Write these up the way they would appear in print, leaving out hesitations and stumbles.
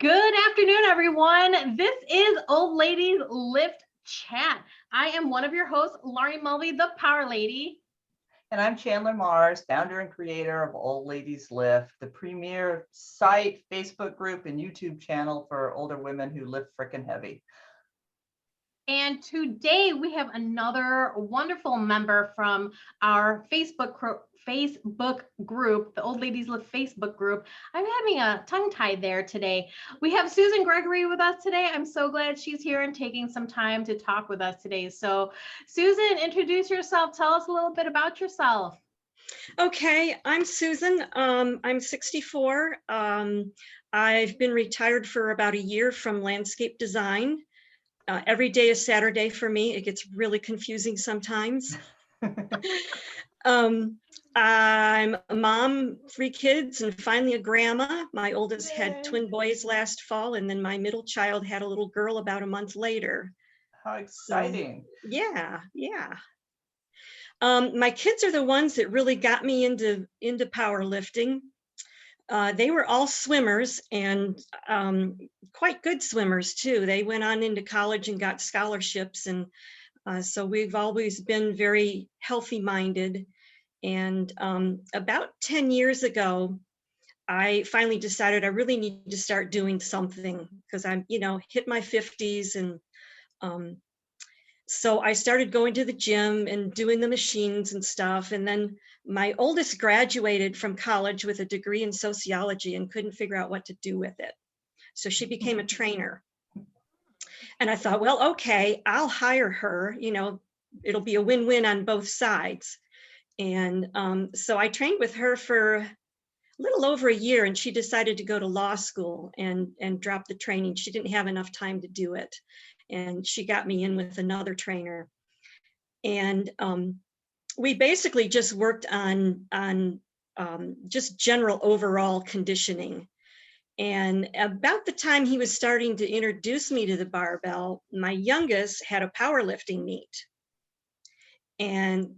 Good afternoon, everyone. This is Old Ladies Lift Chat. I am one of your hosts, Laurie Mulvey, the Power Lady. And I'm Chandler Mars, founder and creator of Old Ladies Lift, the premier site, Facebook group, and YouTube channel for older women who lift frickin' heavy. And today we have another wonderful member from our Facebook group, the Old Ladies Lift Facebook group. I'm having a tongue tie there today. We have Susan Gregory with us today. I'm so glad she's here and taking some time to talk with us today. So Susan, introduce yourself. Tell us a little bit about yourself. Okay, I'm Susan. I'm 64. I've been retired for about a year from landscape design. Every day is Saturday for me. It gets really confusing sometimes. I'm a mom, 3 kids, and finally a grandma. My oldest had twin boys last fall, and then my middle child had a little girl about a month later. How exciting. So, yeah. My kids are the ones that really got me into powerlifting. They were all swimmers and quite good swimmers too. They went on into college and got scholarships, and so we've always been very healthy minded. And about 10 years ago, I finally decided I really need to start doing something because I'm, hit my 50s, and so I started going to the gym and doing the machines and stuff. And then my oldest graduated from college with a degree in sociology and couldn't figure out what to do with it. So she became a trainer. And I thought, well, okay, I'll hire her, it'll be a win-win on both sides. And so I trained with her for a little over a year, and she decided to go to law school and drop the training. She didn't have enough time to do it. And she got me in with another trainer. And we basically just worked on just general overall conditioning. And about the time he was starting to introduce me to the barbell, my youngest had a powerlifting meet. And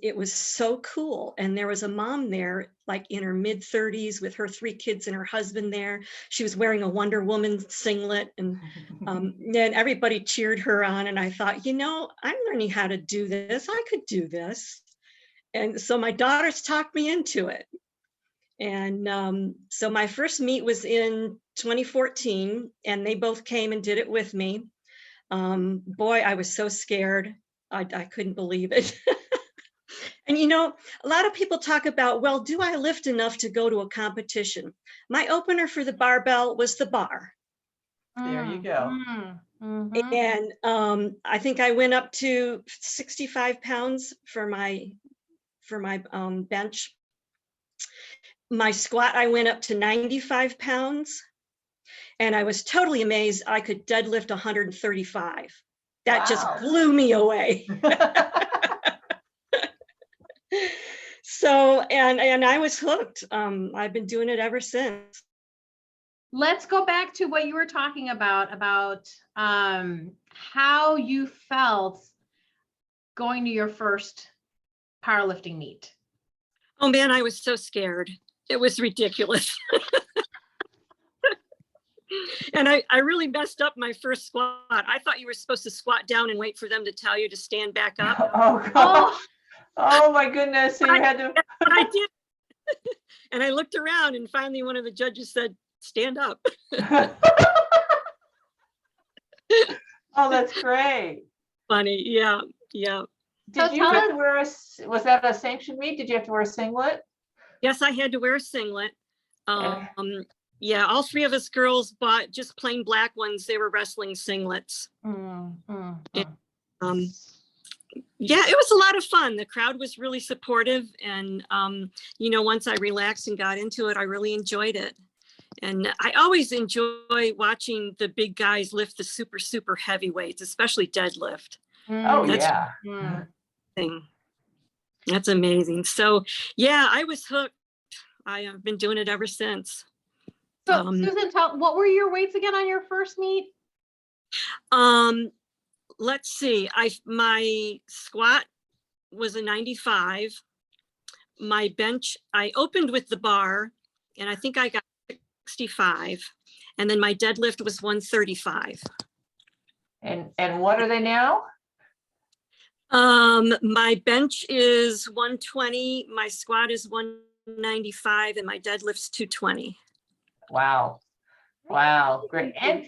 it was so cool. And there was a mom there, like in her mid 30s with her 3 kids and her husband there. She was wearing a Wonder Woman singlet, and then everybody cheered her on. And I thought, I'm learning how to do this. I could do this. And so my daughters talked me into it. And so my first meet was in 2014, and they both came and did it with me. Boy, I was so scared. I couldn't believe it. And a lot of people talk about, well, do I lift enough to go to a competition? My opener for the barbell was the bar. There you go. Mm-hmm. And I think I went up to 65 pounds for my bench. My squat, I went up to 95 pounds. And I was totally amazed I could deadlift 135. That just blew me away. So, and I was hooked. I've been doing it ever since. Let's go back to what you were talking about how you felt going to your first powerlifting meet. Oh man, I was so scared. It was ridiculous. And I really messed up my first squat. I thought you were supposed to squat down and wait for them to tell you to stand back up. Oh, God. Oh my goodness. So you had to. But I did. And I looked around, and finally one of the judges said, stand up. Oh, that's great. Funny. Yeah. Did you have to wear was that a sanctioned meet? Did you have to wear a singlet? Yes, I had to wear a singlet. Yeah, all 3 of us girls bought just plain black ones. They were wrestling singlets. Yeah, it was a lot of fun. The crowd was really supportive. And, once I relaxed and got into it, I really enjoyed it. And I always enjoy watching the big guys lift the super, super heavy weights, especially deadlift. Oh, That's thing. That's amazing. So, yeah, I was hooked. I have been doing it ever since. So, Susan, what were your weights again on your first meet? Let's see. My squat was a 95. My bench, I opened with the bar, and I think I got 65. And then my deadlift was 135. And what are they now? My bench is 120, my squat is 195, and my deadlift's 220. Wow. Wow, great. And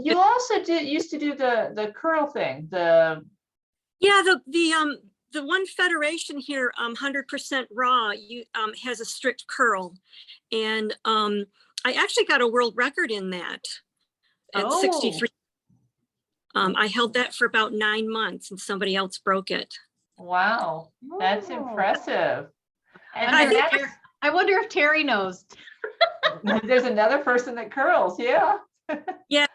you also used to do the curl thing, Yeah, the one federation here, 100% raw, has a strict curl, and I actually got a world record in that at 63. I held that for about 9 months, and somebody else broke it. wow, that's impressive. And I wonder if Terry knows. there's another person that curls, yeah. Yeah,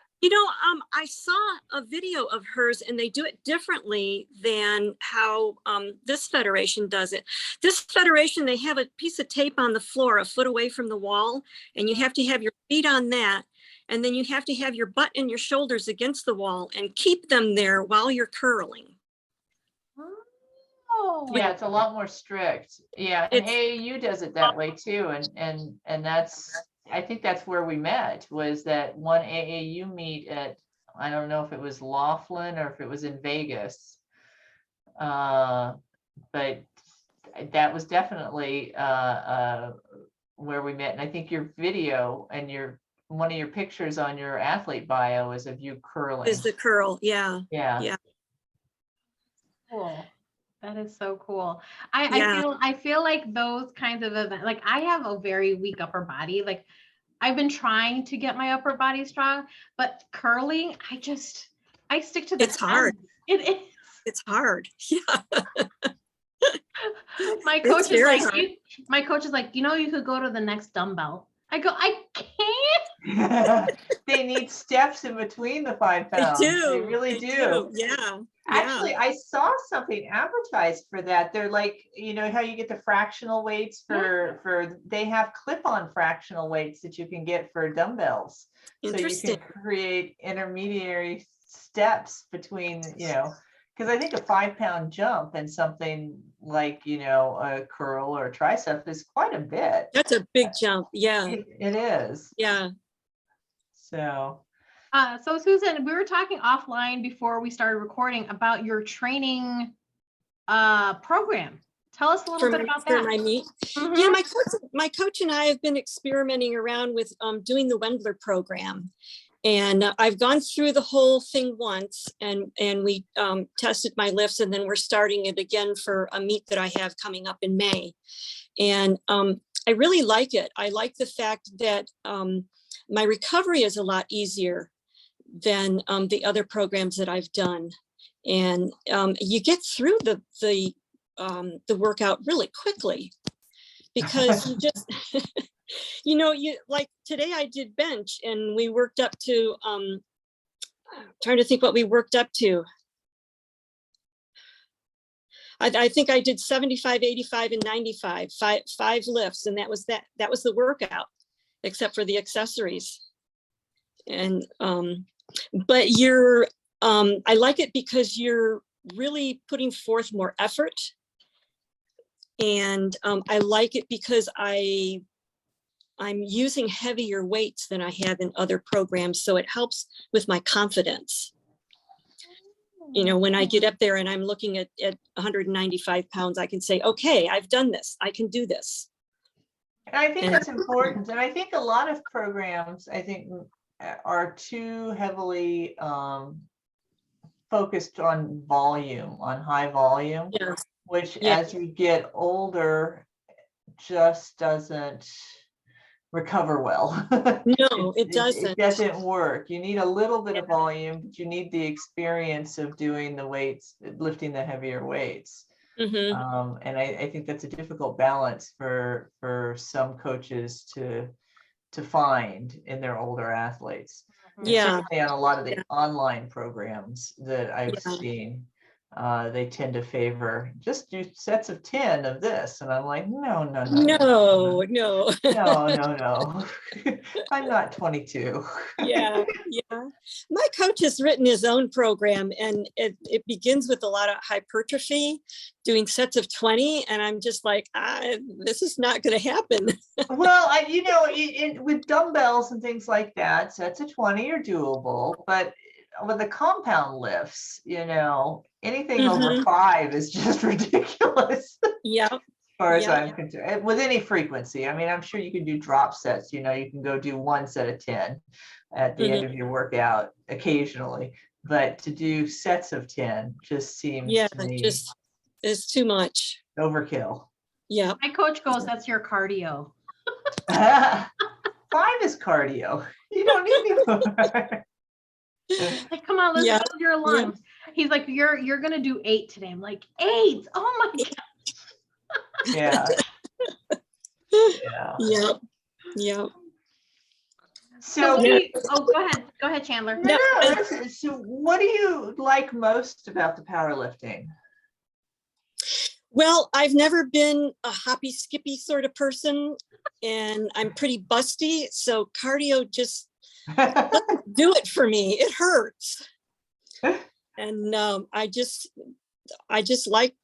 I saw a video of hers, and they do it differently than how this federation does it. This federation, they have a piece of tape on the floor a foot away from the wall, and you have to have your feet on that, and then you have to have your butt and your shoulders against the wall and keep them there while you're curling. Oh, Yeah, it's a lot more strict. Yeah, and AAU does it that way too, and that's, I think that's where we met, was that one AAU meet at, I don't know if it was Laughlin or if it was in Vegas, but that was definitely where we met. And I think your video and one of your pictures on your athlete bio is of you curling. Is the curl, yeah. Yeah. cool. That is so cool. I feel like those kinds of events, like I have a very weak upper body. Like I've been trying to get my upper body strong, but curling, I stick to the It's hard. It is. It's hard. Yeah. My coach is like, you could go to the next dumbbell. I go, I can't. They need steps in between the 5 pounds. They really do. Yeah. Actually, I saw something advertised for that. They're like, how you get the fractional weights for they have clip-on fractional weights that you can get for dumbbells. So you can create intermediary steps between, because I think a 5 pound jump and something like, a curl or a tricep is quite a bit. That's a big jump. Yeah. It is. Yeah. So Susan, we were talking offline before we started recording about your training program. Tell us a little bit about that. For my meet. Mm-hmm. Yeah, my coach and I have been experimenting around with doing the Wendler program. And I've gone through the whole thing once, and we tested my lifts, and then we're starting it again for a meet that I have coming up in May. And I really like it. I like the fact that my recovery is a lot easier than the other programs that I've done. And you get through the workout really quickly, because you just, you like today I did bench, and we worked up to, trying to think what we worked up to. I think I did 75, 85, and 95, five lifts. And that was the workout, except for the accessories. And, but I like it because you're really putting forth more effort. And I like it because I'm using heavier weights than I have in other programs. So it helps with my confidence. When I get up there and I'm looking at 195 pounds, I can say, okay, I've done this. I can do this. And I think that's important. And I think a lot of programs, are too heavily focused on volume, on high volume, which as you get older, just doesn't recover well. No, it doesn't. It doesn't work. You need a little bit of volume, but you need the experience of doing the weights, lifting the heavier weights. Mm-hmm. And I think that's a difficult balance for some coaches to find in their older athletes. Certainly on a lot of the online programs that I've seen. they tend to favor just do sets of 10 of this. And I'm like, no. No. No. I'm not 22. Yeah. My coach has written his own program, and it begins with a lot of hypertrophy, doing sets of 20. And I'm just like, this is not going to happen. Well, with dumbbells and things like that, sets of 20 are doable, but with the compound lifts, anything over 5 is just ridiculous. Yeah. As far as I'm concerned, with any frequency. I mean, I'm sure you can do drop sets, you can go do 1 set of 10 at the end of your workout occasionally, but to do sets of 10 just seems to me just is too much. Overkill. Yeah. My coach goes, that's your cardio. 5 is cardio. You don't need more. Like, come on, let's build your lungs. He's like, you're gonna do 8 today. I'm like, 8? Oh my god. Yeah. So go ahead, Chandler. No. So what do you like most about the powerlifting? Well, I've never been a hoppy skippy sort of person, and I'm pretty busty, so cardio just doesn't do it for me. It hurts. And I just like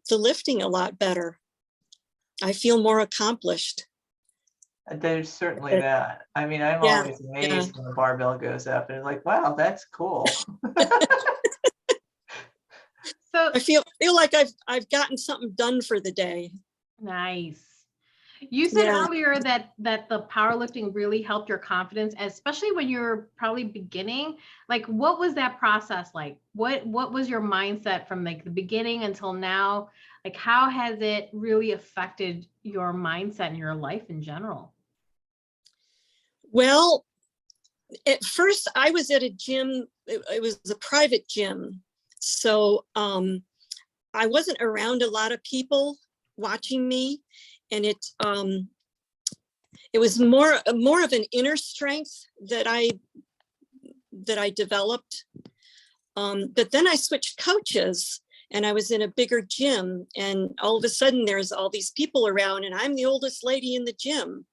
the lifting a lot better. I feel more accomplished. There's certainly that. I mean, I'm always amazed when the barbell goes up, and it's like, wow, that's cool. So I feel like I've gotten something done for the day. Nice. You said earlier that the powerlifting really helped your confidence, especially when you're probably beginning. Like, what was that process like? What was your mindset from like the beginning until now? Like, how has it really affected your mindset and your life in general? Well, at first I was at a gym. It was a private gym. So I wasn't around a lot of people watching me, and it was more of an inner strength that I developed. But then I switched coaches, and I was in a bigger gym, and all of a sudden there's all these people around, and I'm the oldest lady in the gym,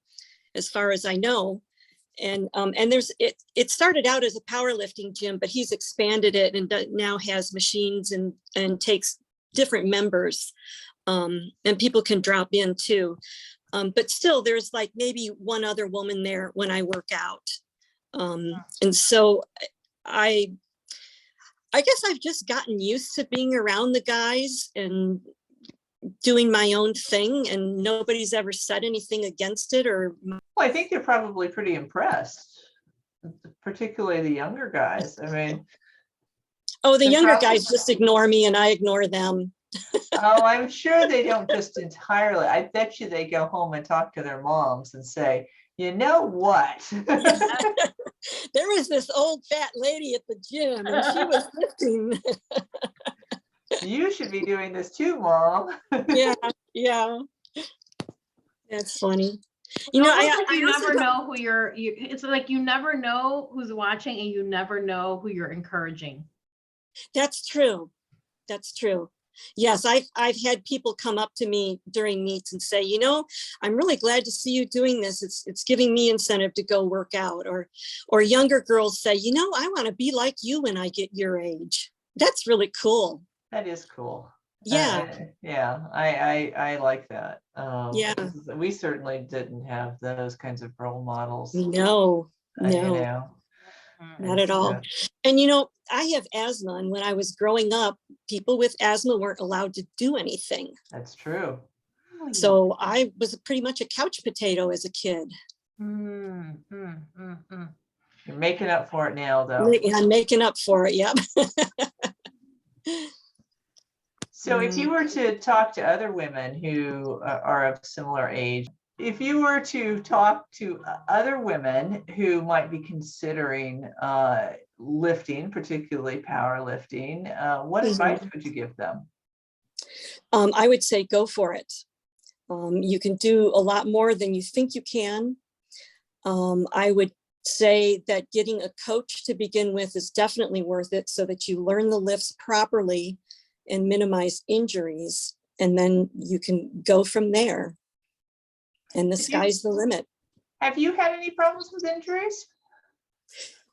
as far as I know. And it started out as a powerlifting gym, but he's expanded it and now has machines and takes different members, and people can drop in too. But still, there's like maybe one other woman there when I work out. And so I guess I've just gotten used to being around the guys and doing my own thing, and nobody's ever said anything against it. Well, I think they're probably pretty impressed, particularly the younger guys. I mean, the younger guys just ignore me and I ignore them. Oh, I'm sure they don't just entirely. I bet you they go home and talk to their moms and say, you know what? There was this old fat lady at the gym and she was lifting. You should be doing this too, Mom. Yeah. That's funny. You never know who it's like you never know who's watching, and you never know who you're encouraging. That's true. Yes, I've had people come up to me during meets and say, I'm really glad to see you doing this. It's giving me incentive to go work out. Or younger girls say, I want to be like you when I get your age. That's really cool. That is cool. Yeah. I like that. We certainly didn't have those kinds of role models. No. Not at all. And I have asthma, and when I was growing up, people with asthma weren't allowed to do anything. That's true. So I was pretty much a couch potato as a kid. You're making up for it now, though. I'm making up for it. Yep. So if you were to talk to other women who are of similar age, if you were to talk to other women who might be considering lifting, particularly powerlifting, what advice would you give them? I would say go for it. You can do a lot more than you think you can. I would say that getting a coach to begin with is definitely worth it, so that you learn the lifts properly and minimize injuries. And then you can go from there. And the sky's the limit. Have you had any problems with injuries?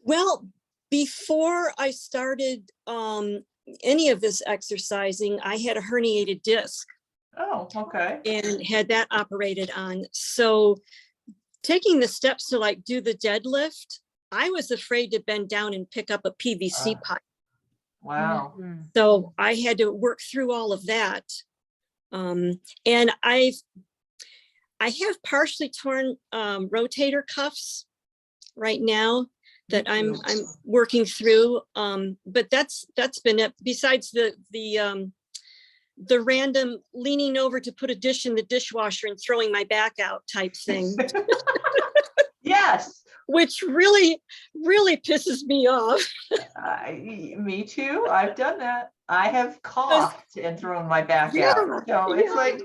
Well, before I started any of this exercising, I had a herniated disc. Oh, okay. And had that operated on. So taking the steps to like do the deadlift, I was afraid to bend down and pick up a PVC pipe. Wow. So I had to work through all of that. And I have partially torn rotator cuffs right now that I'm working through. But that's been it. Besides the random leaning over to put a dish in the dishwasher and throwing my back out type thing. Yes. Which really, really pisses me off. Me too. I've done that. I have coughed and thrown my back out. So it's like,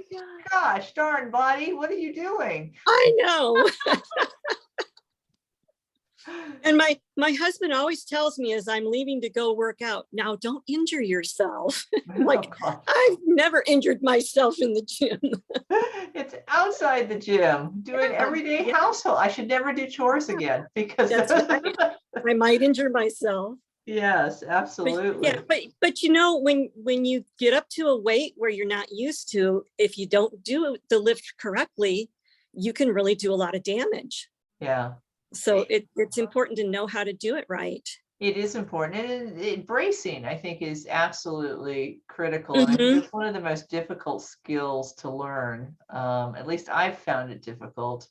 gosh, darn body, what are you doing? I know. And my husband always tells me as I'm leaving to go work out, now don't injure yourself. Like, I've never injured myself in the gym. It's outside the gym, doing everyday household. I should never do chores again because I might injure myself. Yes, absolutely. But you know, when you get up to a weight where you're not used to, if you don't do the lift correctly, you can really do a lot of damage. Yeah. So it's important to know how to do it right. It is important. And bracing, I think, is absolutely critical. And I think it's one of the most difficult skills to learn. At least I've found it difficult.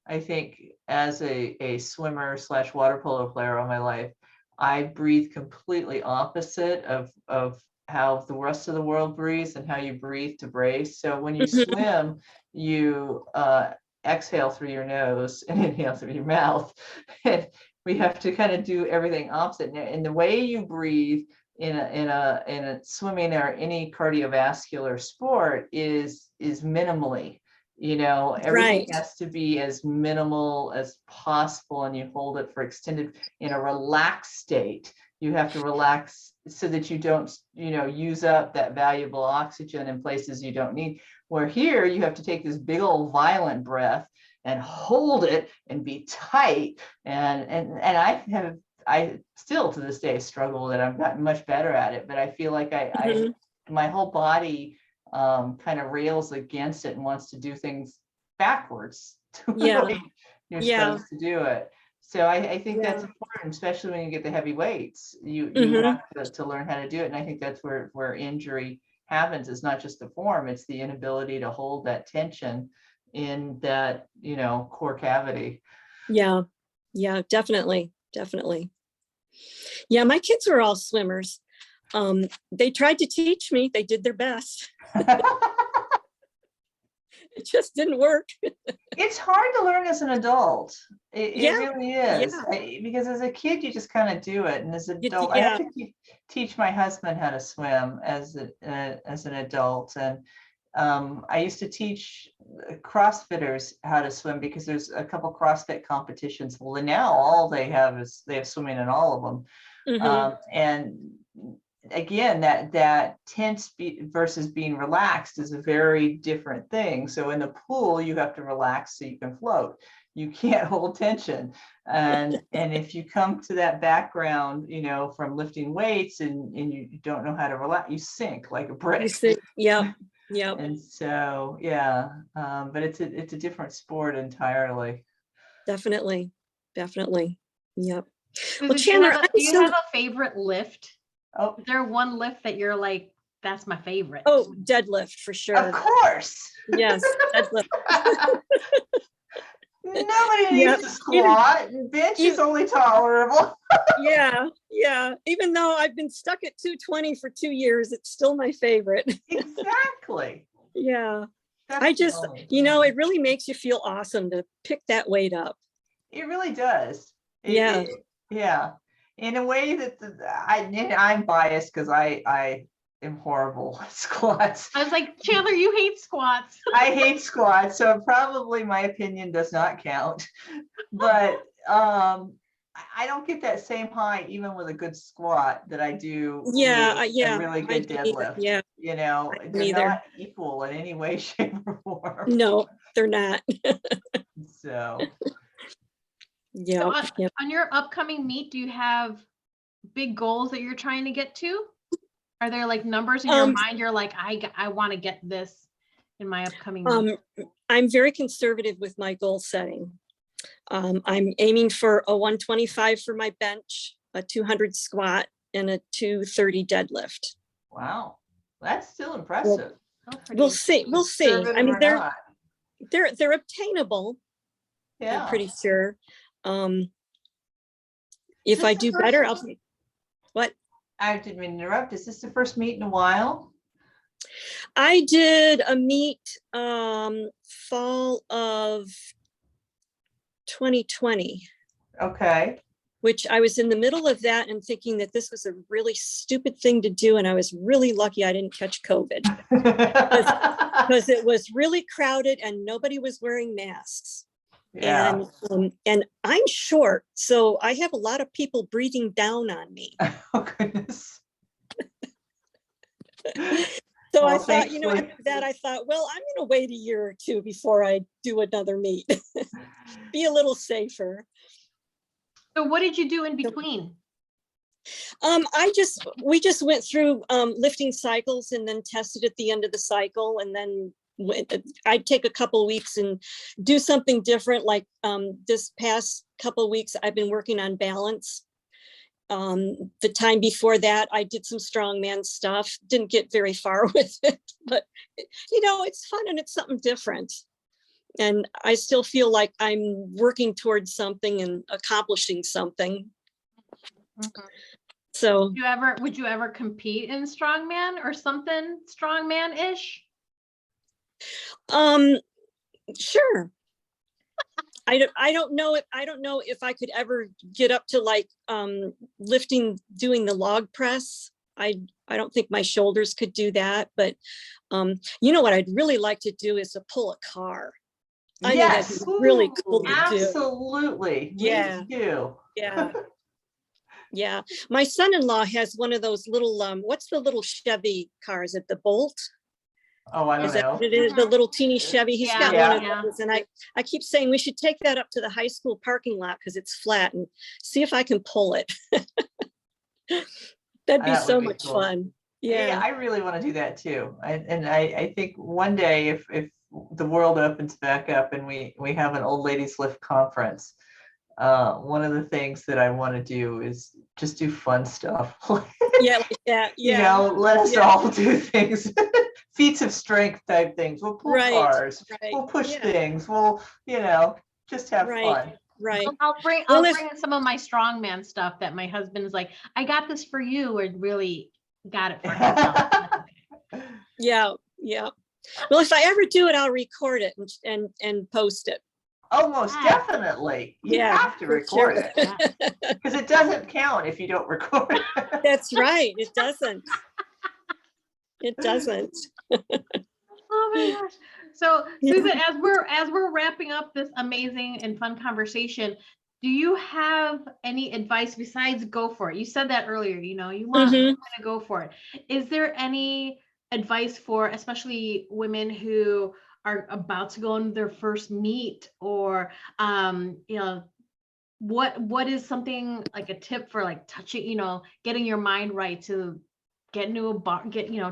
I think as a swimmer / water polo player all my life, I breathe completely opposite of how the rest of the world breathes and how you breathe to brace. So when you swim, you exhale through your nose and inhale through your mouth. And we have to kind of do everything opposite. And the way you breathe in a swimming or any cardiovascular sport is minimally. You know, everything has to be as minimal as possible, and you hold it for extended in a relaxed state. You have to relax so that you don't, use up that valuable oxygen in places you don't need. Where here you have to take this big old violent breath and hold it and be tight. And I still to this day struggle with it. I've gotten much better at it, but I feel like my whole body kind of rails against it and wants to do things backwards to the way you're supposed to do it. So I think that's important, especially when you get the heavy weights. You have to learn how to do it. And I think that's where injury happens. It's not just the form, it's the inability to hold that tension in that, core cavity. Yeah, definitely. Yeah, my kids were all swimmers. They tried to teach me, they did their best. It just didn't work. It's hard to learn as an adult. It really is. Because as a kid, you just kind of do it. And as an adult, I have to teach my husband how to swim as an adult. And I used to teach CrossFitters how to swim because there's a couple CrossFit competitions. Well, now all they have swimming in all of them. And again, that tense versus being relaxed is a very different thing. So in the pool, you have to relax so you can float. You can't hold tension. And if you come to that background, from lifting weights and you don't know how to relax, you sink like a brick. Yeah. And so, but it's a different sport entirely. Definitely. Yep. Susan, Well, Chandler, do you have a favorite lift? Oh, is there one lift that you're like, that's my favorite? Oh, deadlift for sure. Of course. Yes, deadlift. Nobody needs to squat. Bench is only tolerable. Yeah. Even though I've been stuck at 220 for 2 years, it's still my favorite. Exactly. Yeah. It really makes you feel awesome to pick that weight up. It really does. Yeah. In a way that I'm biased because I am horrible at squats. I was like, Chandler, you hate squats. I hate squats, so probably my opinion does not count. But I don't get that same high even with a good squat that I do Yeah, with yeah, a really I good don't either. deadlift. Yeah, You know, I don't they're either. not equal in any way, shape, or form. No, they're not. So Yeah, So on, yeah. on your upcoming meet, do you have big goals that you're trying to get to? Are there like numbers in your mind? You're like, I want to get this in my upcoming meet. I'm very conservative with my goal setting. I'm aiming for a 125 for my bench, a 200 squat, and a 230 deadlift. wow, that's still impressive. We'll see. We'll see. I Conservative mean, or not. they're obtainable. Yeah. I'm pretty sure. If I do better, I'll. What? I didn't mean to interrupt. Is this the first meet in a while? I did a meet fall of 2020. Okay. Which I was in the middle of that and thinking that this was a really stupid thing to do. And I was really lucky I didn't catch COVID because it was really crowded and nobody was wearing masks. Yeah. And I'm short, so I have a lot of people breathing down on me. Oh, goodness. So well, I thought, you know, after that, I thought, well, I'm going to wait a year or two before I do another meet. Be a little safer. So what did you do in between? We just went through lifting cycles and then tested at the end of the cycle. And then I'd take a couple of weeks and do something different. Like this past couple of weeks, I've been working on balance. The time before that, I did some strongman stuff. Didn't get very far with it, but you know, it's fun and it's something different. And I still feel like I'm working towards something and accomplishing something. Mm-hmm. So would you ever compete in strongman or something strongman-ish? Sure. I don't know if I could ever get up to like doing the log press. I don't think my shoulders could do that, but you know what I'd really like to do is to pull a car. I think that's really cool to do. Absolutely. Yeah. Me too. Yeah. Yeah. My son-in-law has one of those little what's the little Chevy cars at the Bolt? Oh, I don't know. It is the little teeny Chevy. He's got one of those, and I keep saying we should take that up to the high school parking lot because it's flat and see if I can pull it. That'd be so much fun. Yeah, I really want to do that too. I think one day if the world opens back up and we have an old ladies lift conference, one of the things that I want to do is just do fun stuff. Yeah. You know, let us all do things, feats of strength type things. We'll pull cars, we'll push things, we'll, you know, just have fun. Right. I'll bring in some of my strongman stuff that my husband's like, I got this for you, or really got it for himself. Yeah. Well, if I ever do it, I'll record it and post it. Oh, most definitely. You have to record it because it doesn't count if you don't record it. That's right. It doesn't. It doesn't. Oh my gosh. So Susan, as we're wrapping up this amazing and fun conversation, do you have any advice besides go for it? You said that earlier, you know, you want to go for it. Is there any advice for especially women who are about to go on their first meet, or you know, what is something like a tip for like touching, you know, getting your mind right to get into a bar,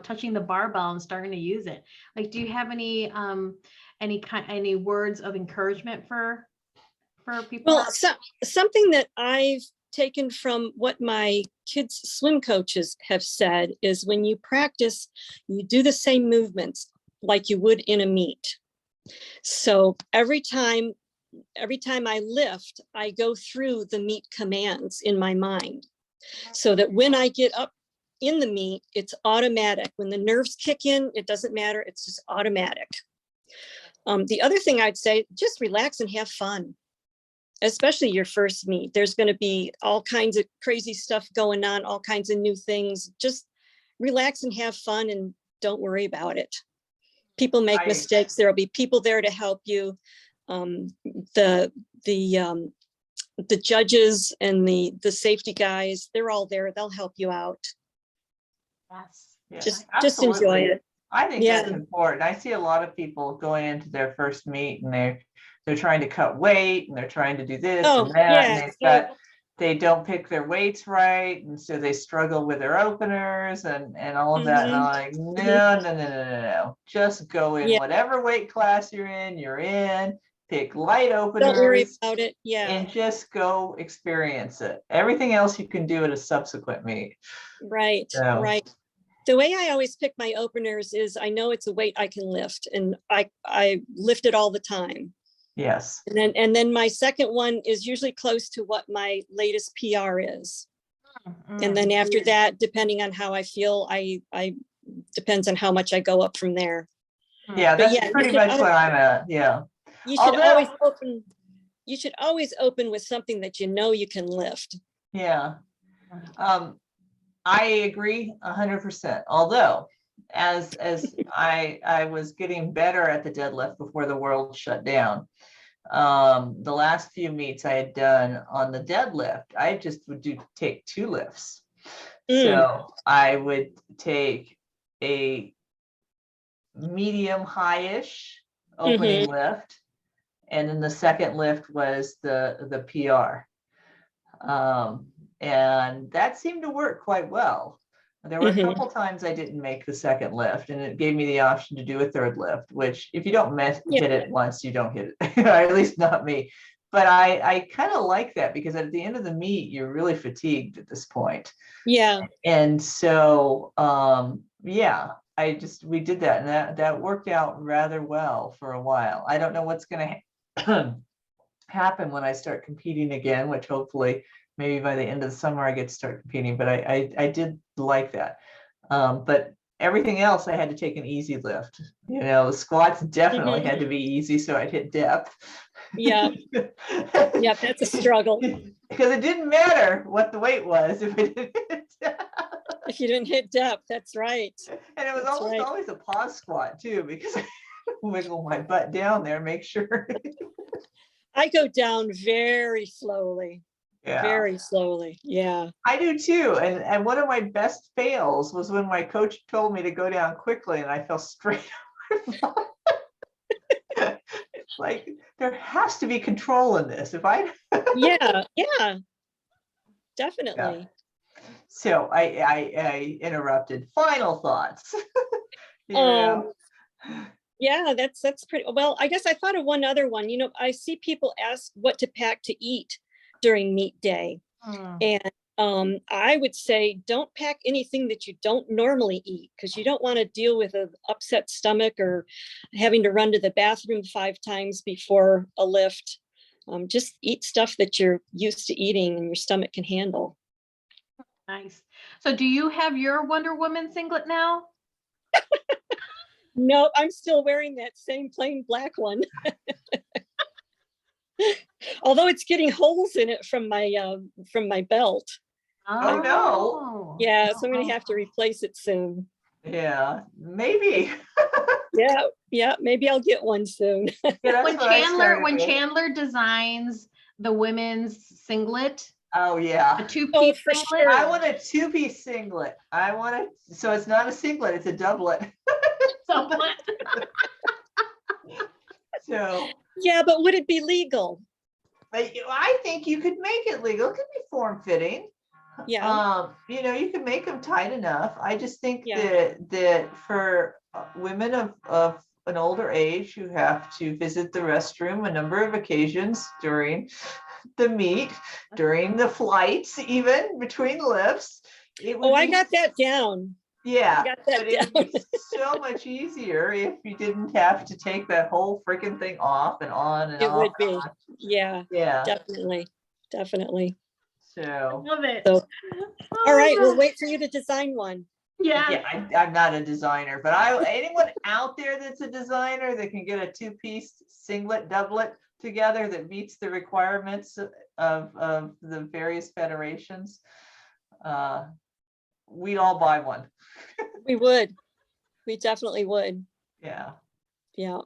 touching the barbell and starting to use it? Like, do you have any words of encouragement for people? Well, something that I've taken from what my kids' swim coaches have said is when you practice, you do the same movements like you would in a meet. So every time I lift, I go through the meet commands in my mind so that when I get up in the meet, it's automatic. When the nerves kick in, it doesn't matter. It's just automatic. The other thing I'd say, just relax and have fun, especially your first meet. There's going to be all kinds of crazy stuff going on, all kinds of new things. Just relax and have fun and don't worry about it. People make mistakes. There'll be people there to help you. The the judges and the safety guys, they're all there. They'll help you out. Yes. Yeah, Just enjoy absolutely. it. I think Yeah. that's important. I see a lot of people going into their first meet and they're trying to cut weight and they're trying to do this Oh, and that, yeah. and they don't pick their weights right, and so they struggle with their openers and all of that. And I'm like, no. Just go in Yeah. whatever weight class you're in, pick light Don't worry openers, about it. Yeah. and just go experience it. Everything else you can do at a subsequent meet. Right. So. Right. The way I always pick my openers is I know it's a weight I can lift, and I lift it all the time. Yes. And then my second one is usually close to what my latest PR is. And then after that, depending on how I feel, I depends on how much I go up from there. Yeah, But that's yeah, pretty much where I'm at. Yeah. You should always open. You should always open with something that you know you can lift. Yeah. I agree 100%. Although, as I was getting better at the deadlift before the world shut down, the last few meets I had done on the deadlift, I just would take 2 lifts. So I would take a medium high-ish opening lift, and then the second lift was the PR. And that seemed to work quite well. There were a couple times I didn't make the second lift, and it gave me the option to do a third lift, which if you don't hit it once, you don't hit it, or at least not me. But I kind of like that, because at the end of the meet, you're really fatigued at this point. Yeah. And so, yeah, we did that, and that worked out rather well for a while. I don't know what's going to happen when I start competing again, which hopefully maybe by the end of the summer I get to start competing, but I did like that. But everything else I had to take an easy lift. The squats definitely had to be easy, so I'd hit depth. Yeah. Yeah, that's a struggle. Because it didn't matter what the weight was if it didn't hit depth. If you didn't hit depth, that's right. And it was always a pause squat too, because I wiggle my butt down there, make sure. I go down very slowly. Yeah. Very slowly. Yeah. I do too. And one of my best fails was when my coach told me to go down quickly and I fell straight over. It's like, there has to be control in this. Yeah, definitely. Yeah. So I interrupted. Final thoughts. Yeah, that's pretty well. I guess I thought of one other one. I see people ask what to pack to eat during meet day. And I would say don't pack anything that you don't normally eat, because you don't want to deal with an upset stomach or having to run to the bathroom 5 times before a lift. Just eat stuff that you're used to eating and your stomach can handle. Nice. So do you have your Wonder Woman singlet now? No, I'm still wearing that same plain black one. Although it's getting holes in it from my belt. Oh no. Yeah, so I'm gonna have to replace it soon. Yeah, maybe. Yeah, maybe I'll get one soon. Yeah, when Chandler designs the women's singlet. Oh yeah. A 2-piece singlet. Sure. I want a 2-piece singlet. So it's not a singlet, it's a doublet. So yeah, but would it be legal? I think you could make it legal. It could be form-fitting. Yeah. You can make them tight enough. I just think that for women of an older age who have to visit the restroom a number of occasions during the meet, during the flights, even between lifts. I got that down. Yeah, but it would be so much easier if you didn't have to take that whole freaking thing off and on and off. It would be. Yeah. Yeah. Definitely. So. Love it. So, all right, we'll wait for you to design one. Yeah. I'm not a designer, but anyone out there that's a designer that can get a 2-piece singlet doublet together that meets the requirements of the various federations, we'd all buy one. We would. We definitely would. Yeah. Yeah.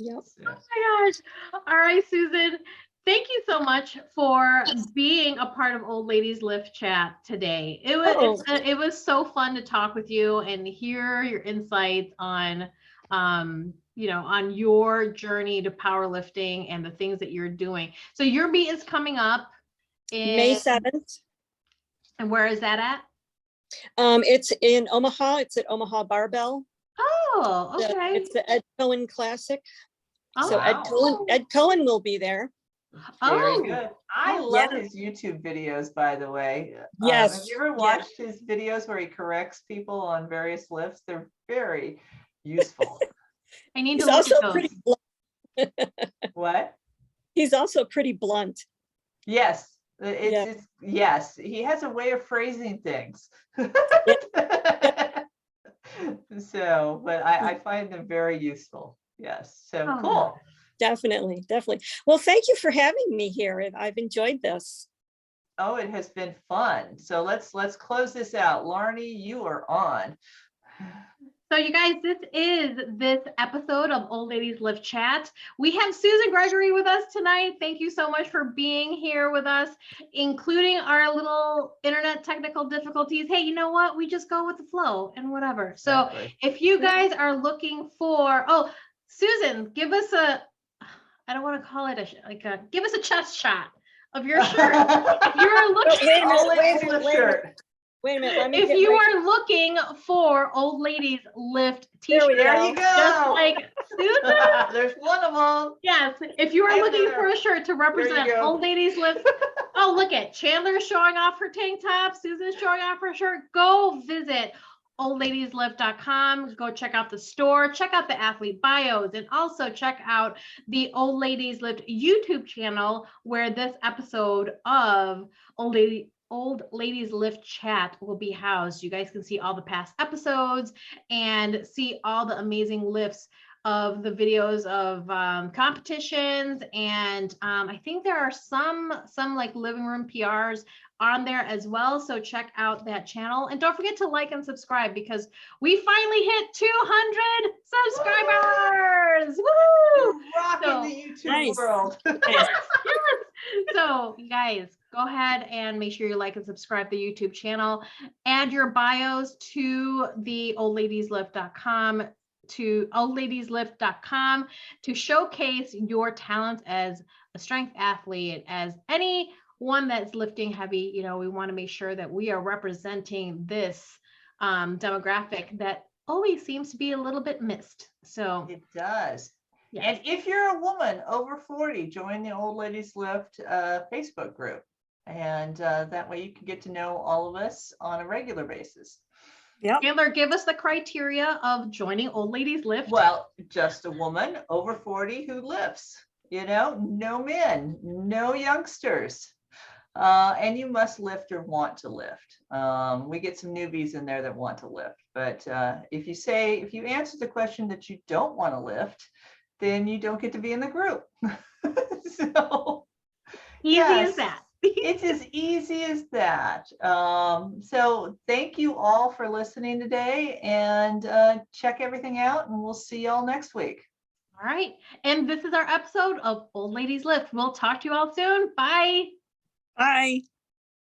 Oh my gosh. All right, Susan. thank you so much for being a part of Old Ladies Lift Chat today. It was so fun to talk with you and hear your insights on on your journey to powerlifting and the things that you're doing. So your meet is coming up in May 7th. And where is that at? It's in Omaha. It's at Omaha Barbell. Oh, okay. It's the Ed Cohen Classic. Oh, So wow. Ed Cohen will be there. Very Oh. good. I Oh, love yeah. his YouTube videos, by the way. Yes. Have you ever watched his videos where he corrects people on various lifts? They're very useful. I need He's to look also at those. pretty blunt. What? He's also pretty blunt. Yes. Yes, he has a way of phrasing things. So, but I find them very useful. Yes. So Oh. cool. Definitely. Well, thank you for having me here. I've enjoyed this. Oh, it has been fun. So let's close this out. Larnie, you are on. So you guys, this is this episode of Old Ladies Lift Chat. We have Susan Gregory with us tonight. Thank you so much for being here with us, including our little internet technical difficulties. Hey, you know what? We just go with the flow and whatever. So if you guys are looking for, Susan, give us I don't want to call it give us a chest shot of your shirt. If you're looking, Wait a minute. If you are looking for Old Ladies Lift t-shirt, there you go. Just like Susan. There's one of them. Yes, if you are looking for a shirt to represent Old Ladies Lift, oh, look at Chandler's showing off her tank top. Susan's showing off her shirt. Go visit oldladieslift.com. Go check out the store, check out the athlete bios, and also check out the Old Ladies Lift YouTube channel where this episode of Old Ladies Lift Chat will be housed. You guys can see all the past episodes and see all the amazing lifts of the videos of competitions. And I think there are some like living room PRs on there as well. So check out that channel. And don't forget to like and subscribe because we finally hit 200 subscribers. Woo! Rocking the YouTube world. Yes. So you guys, go ahead and make sure you like and subscribe the YouTube channel. Add your bios to the oldladieslift.com to showcase your talents as a strength athlete, as anyone that's lifting heavy. We want to make sure that we are representing this demographic that always seems to be a little bit missed. So it does. Yes. And if you're a woman over 40, join the Old Ladies Lift Facebook group. And that way you can get to know all of us on a regular basis. Yep. Chandler, give us the criteria of joining Old Ladies Lift. Well, just a woman over 40 who lifts, no men, no youngsters. And you must lift or want to lift. We get some newbies in there that want to lift. But if you answer the question that you don't want to lift, then you don't get to be in the group. So easy as that. It's as easy as that. So thank you all for listening today, and check everything out, and we'll see y'all next week. All right. And this is our episode of Old Ladies Lift. We'll talk to you all soon. Bye. Bye.